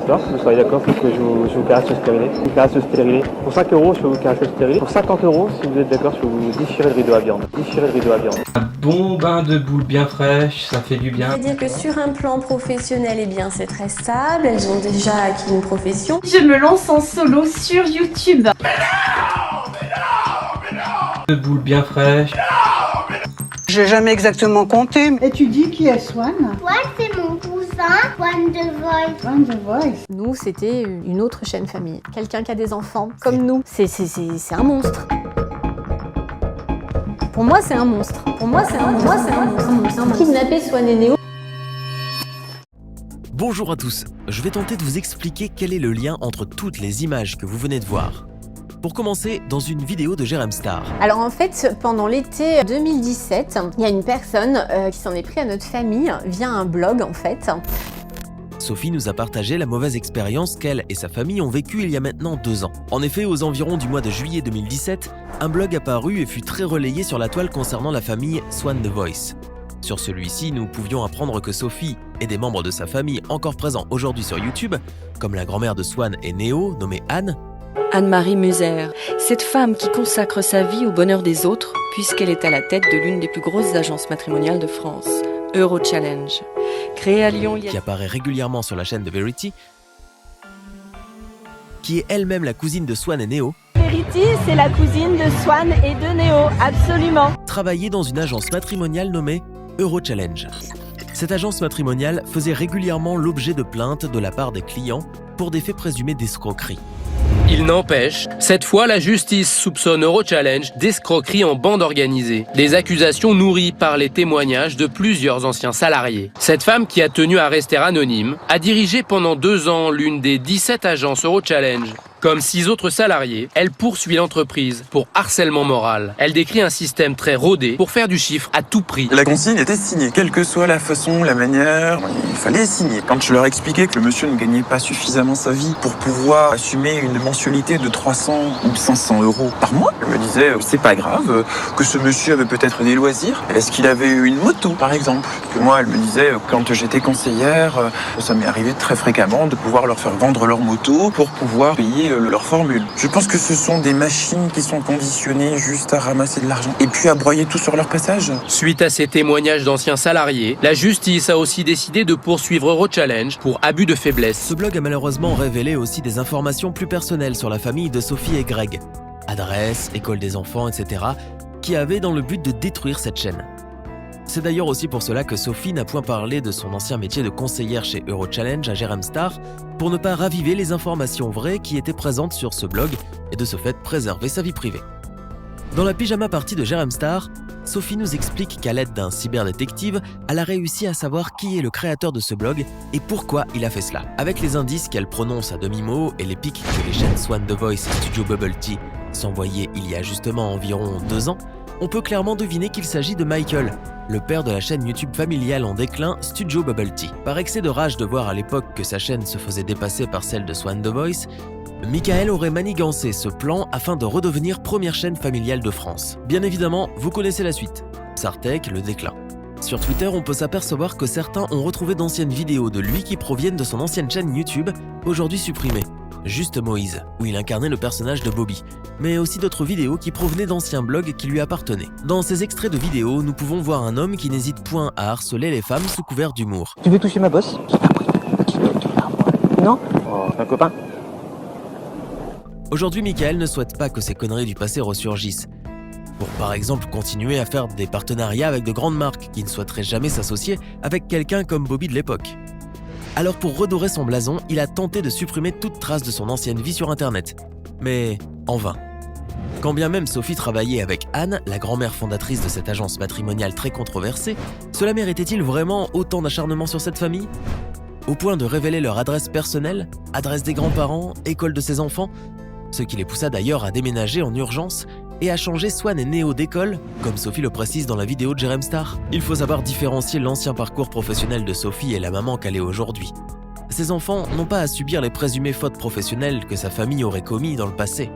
soir, vous soyez d'accord pour que je vous caresse stérilé. Une caresse stérilée. Pour 5 euros, je peux vous caresser stérilé. Pour 50 euros, si vous êtes d'accord, je peux vous déchirer le rideau à viande. Déchirer le rideau à viande. Un bon bain de boules bien fraîches, ça fait du bien. C'est-à-dire que sur un plan professionnel, eh bien, c'est très stable. Elles ont déjà acquis une profession. Je me lance en solo sur YouTube. De boules bien fraîches. J'ai jamais exactement compté. Et tu dis qui est Swan? Swan, c'est mon cousin, Swan The Voice. Swan The Voice. Nous, c'était une autre chaîne famille. Quelqu'un qui a des enfants, comme nous. C'est un monstre. Pour moi, c'est un monstre. Pour moi, c'est un monstre. Kidnapper Swan et Néo. Bonjour à tous, je vais tenter de vous expliquer quel est le lien entre toutes les images que vous venez de voir. Pour commencer, dans une vidéo de Jérém Star. Alors en fait, pendant l'été 2017, il y a une personne qui s'en est pris à notre famille via un blog en fait. Sophie nous a partagé la mauvaise expérience qu'elle et sa famille ont vécue il y a maintenant 2 ans. En effet, aux environs du mois de juillet 2017, un blog apparut et fut très relayé sur la toile concernant la famille Swan The Voice. Sur celui-ci, nous pouvions apprendre que Sophie et des membres de sa famille encore présents aujourd'hui sur YouTube, comme la grand-mère de Swan et Néo, nommée Anne, Anne-Marie Muser, cette femme qui consacre sa vie au bonheur des autres puisqu'elle est à la tête de l'une des plus grosses agences matrimoniales de France, Eurochallenge. Créée à Lyon il y a... qui apparaît régulièrement sur la chaîne de Verity, qui est elle-même la cousine de Swan et Néo. Verity, c'est la cousine de Swan et de Néo, absolument. Travaillait dans une agence matrimoniale nommée Eurochallenge. Cette agence matrimoniale faisait régulièrement l'objet de plaintes de la part des clients pour des faits présumés d'escroquerie. Il n'empêche, cette fois la justice soupçonne Eurochallenge d'escroquerie en bande organisée. Des accusations nourries par les témoignages de plusieurs anciens salariés. Cette femme, qui a tenu à rester anonyme, a dirigé pendant 2 ans l'une des 17 agences Eurochallenge. Comme 6 autres salariés, elle poursuit l'entreprise pour harcèlement moral. Elle décrit un système très rodé pour faire du chiffre à tout prix. La consigne était signée. Quelle que soit la façon, la manière, il fallait signer. Quand je leur expliquais que le monsieur ne gagnait pas suffisamment sa vie pour pouvoir assumer une mensualité de 300 ou 500 euros par mois, je me disais, c'est pas grave, que ce monsieur avait peut-être des loisirs. Est-ce qu'il avait eu une moto, par exemple? Que moi, elle me disait, quand j'étais conseillère, ça m'est arrivé très fréquemment de pouvoir leur faire vendre leur moto pour pouvoir payer leur formule. Je pense que ce sont des machines qui sont conditionnées juste à ramasser de l'argent et puis à broyer tout sur leur passage. Suite à ces témoignages d'anciens salariés, la justice a aussi décidé de poursuivre Eurochallenge pour abus de faiblesse. Ce blog a malheureusement révélé aussi des informations plus personnelles sur la famille de Sophie et Greg. Adresse, école des enfants, etc. qui avaient dans le but de détruire cette chaîne. C'est d'ailleurs aussi pour cela que Sophie n'a point parlé de son ancien métier de conseillère chez Eurochallenge à Jérém Star, pour ne pas raviver les informations vraies qui étaient présentes sur ce blog et de ce fait préserver sa vie privée. Dans la pyjama party de Jérém Star, Sophie nous explique qu'à l'aide d'un cyberdétective, elle a réussi à savoir qui est le créateur de ce blog et pourquoi il a fait cela. Avec les indices qu'elle prononce à demi-mot et les pics que les chaînes Swan The Voice et Studio Bubble Tea s'envoyaient il y a justement environ 2 ans, on peut clairement deviner qu'il s'agit de Michael, le père de la chaîne YouTube familiale en déclin Studio Bubble Tea. Par excès de rage de voir à l'époque que sa chaîne se faisait dépasser par celle de Swan The Voice, Michael aurait manigancé ce plan afin de redevenir première chaîne familiale de France. Bien évidemment, vous connaissez la suite. Sartec, le déclin. Sur Twitter, on peut s'apercevoir que certains ont retrouvé d'anciennes vidéos de lui qui proviennent de son ancienne chaîne YouTube, aujourd'hui supprimée. Juste Moïse, où il incarnait le personnage de Bobby, mais aussi d'autres vidéos qui provenaient d'anciens blogs qui lui appartenaient. Dans ces extraits de vidéos, nous pouvons voir un homme qui n'hésite point à harceler les femmes sous couvert d'humour. Tu veux toucher ma bosse? Non? Oh, un copain? Aujourd'hui, Michael ne souhaite pas que ces conneries du passé ressurgissent. Pour par exemple continuer à faire des partenariats avec de grandes marques qui ne souhaiteraient jamais s'associer avec quelqu'un comme Bobby de l'époque. Alors pour redorer son blason, il a tenté de supprimer toute trace de son ancienne vie sur internet. Mais en vain. Quand bien même Sophie travaillait avec Anne, la grand-mère fondatrice de cette agence matrimoniale très controversée, cela méritait-il vraiment autant d'acharnement sur cette famille? Au point de révéler leur adresse personnelle, adresse des grands-parents, école de ses enfants, ce qui les poussa d'ailleurs à déménager en urgence et à changer Swan et Néo d'école, comme Sophie le précise dans la vidéo de Jérém Star. Il faut savoir différencier l'ancien parcours professionnel de Sophie et la maman qu'elle est aujourd'hui. Ses enfants n'ont pas à subir les présumées fautes professionnelles que sa famille aurait commis dans le passé.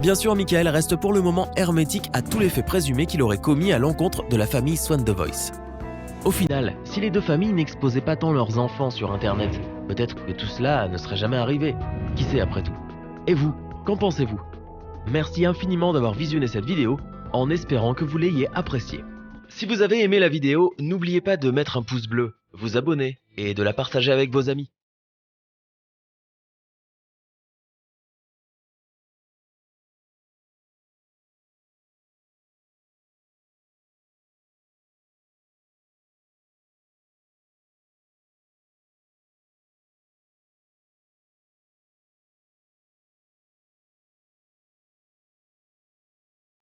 Bien sûr, Michael reste pour le moment hermétique à tous les faits présumés qu'il aurait commis à l'encontre de la famille Swan The Voice. Au final, si les deux familles n'exposaient pas tant leurs enfants sur internet, peut-être que tout cela ne serait jamais arrivé. Qui sait après tout? Et vous, qu'en pensez-vous? Merci infiniment d'avoir visionné cette vidéo, en espérant que vous l'ayez appréciée. Si vous avez aimé la vidéo, n'oubliez pas de mettre un pouce bleu, vous abonner et de la partager avec vos amis.